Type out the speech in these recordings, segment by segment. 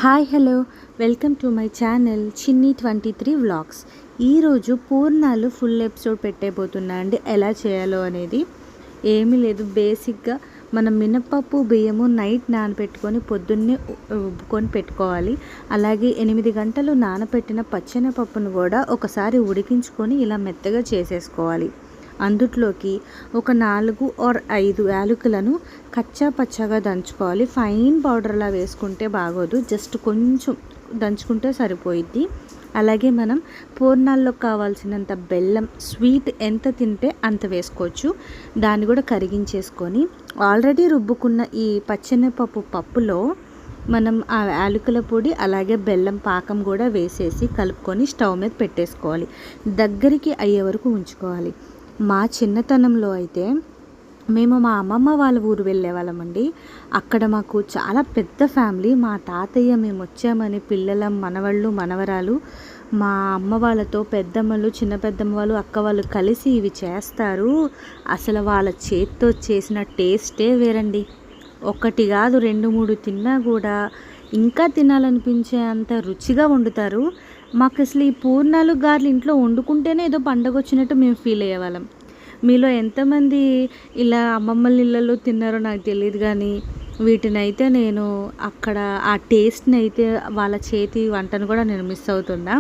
Hi hello welcome to my channel చిన్ని 23 vlogs. ఈరోజు పూర్ణాలు ఫుల్ ఎపిసోడ్ పెట్టేపోతున్నా అండి. ఎలా చేయాలో అనేది ఏమీ లేదు, బేసిక్గా మనం మినపప్పు బియ్యము నైట్ నానబెట్టుకొని పొద్దున్నే రుబ్బుకొని పెట్టుకోవాలి. అలాగే 8 గంటలు నానబెట్టిన పచ్చెనపప్పును కూడా ఒకసారి ఉడికించుకొని ఇలా మెత్తగా చేసేసుకోవాలి. అందుట్లోకి ఒక 4 or 5 యాలకులను కచ్చా పచ్చాగా దంచుకోవాలి. ఫైన్ పౌడర్లా వేసుకుంటే బాగోదు, జస్ట్ కొంచెం దంచుకుంటే సరిపోయిద్ది. అలాగే మనం పూర్ణాల్లో కావాల్సినంత బెల్లం, స్వీట్ ఎంత తింటే అంత వేసుకోవచ్చు. దాన్ని కూడా కరిగించేసుకొని ఆల్రెడీ రుబ్బుకున్న ఈ పచ్చెనపప్పు పప్పులో మనం ఆ యాలకుల పొడి అలాగే బెల్లం పాకం కూడా వేసేసి కలుపుకొని స్టవ్ మీద పెట్టేసుకోవాలి. దగ్గరికి అయ్యే వరకు ఉంచుకోవాలి. మా చిన్నతనంలో అయితే మేము మా అమ్మమ్మ వాళ్ళ ఊరు వెళ్ళే వాళ్ళమండి. అక్కడ మాకు చాలా పెద్ద ఫ్యామిలీ. మా తాతయ్య మేము వచ్చామని పిల్లల మనవళ్ళు మనవరాలు మా అమ్మ వాళ్ళతో పెద్దమ్మలు చిన్న పెద్దమ్మ వాళ్ళు అక్క వాళ్ళు కలిసి ఇవి చేస్తారు. అసలు వాళ్ళ చేత్తో చేసిన టేస్టే వేరండి. ఒకటి కాదు 2-3 తిన్నా కూడా ఇంకా తినాలనిపించే అంత రుచిగా వండుతారు. మాకు అసలు ఈ పూర్ణాలు గారెలు ఇంట్లో వండుకుంటేనే ఏదో పండగ వచ్చినట్టు మేము ఫీల్ అయ్యేవాళ్ళం. మీలో ఎంతమంది ఇలా అమ్మమ్మల ఇళ్ళల్లో తిన్నారో నాకు తెలియదు, కానీ వీటినైతే నేను అక్కడ ఆ టేస్ట్ని అయితే వాళ్ళ చేతి వంటను కూడా నేను మిస్ అవుతున్నా.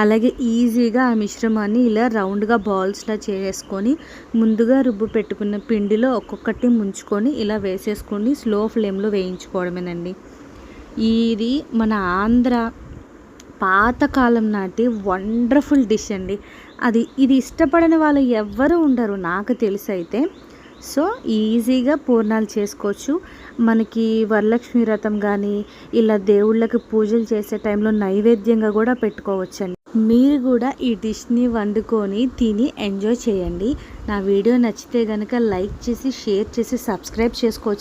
అలాగే ఈజీగా ఆ మిశ్రమాన్ని ఇలా రౌండ్గా బాల్స్లా చేసుకొని ముందుగా రుబ్బు పెట్టుకున్న పిండిలో ఒక్కొక్కటి ముంచుకొని ఇలా వేసేసుకొని స్లో ఫ్లేమ్లో వేయించుకోవడమేనండి. ఇది మన ఆంధ్ర పాతకాలం నాటి వండర్ఫుల్ డిష్ అండి. ఇది ఇష్టపడని వాళ్ళు ఎవ్వరూ ఉండరు నాకు తెలిసి అయితే. సో ఈజీగా పూర్ణాలు చేసుకోవచ్చు. మనకి వరలక్ష్మి వ్రతం కానీ ఇలా దేవుళ్ళకి పూజలు చేసే టైంలో నైవేద్యంగా కూడా పెట్టుకోవచ్చండి. మీరు కూడా ఈ డిష్ని వండుకొని తిని ఎంజాయ్ చేయండి. నా వీడియో నచ్చితే కనుక లైక్ చేసి షేర్ చేసి సబ్స్క్రైబ్ చేసుకోవచ్చు.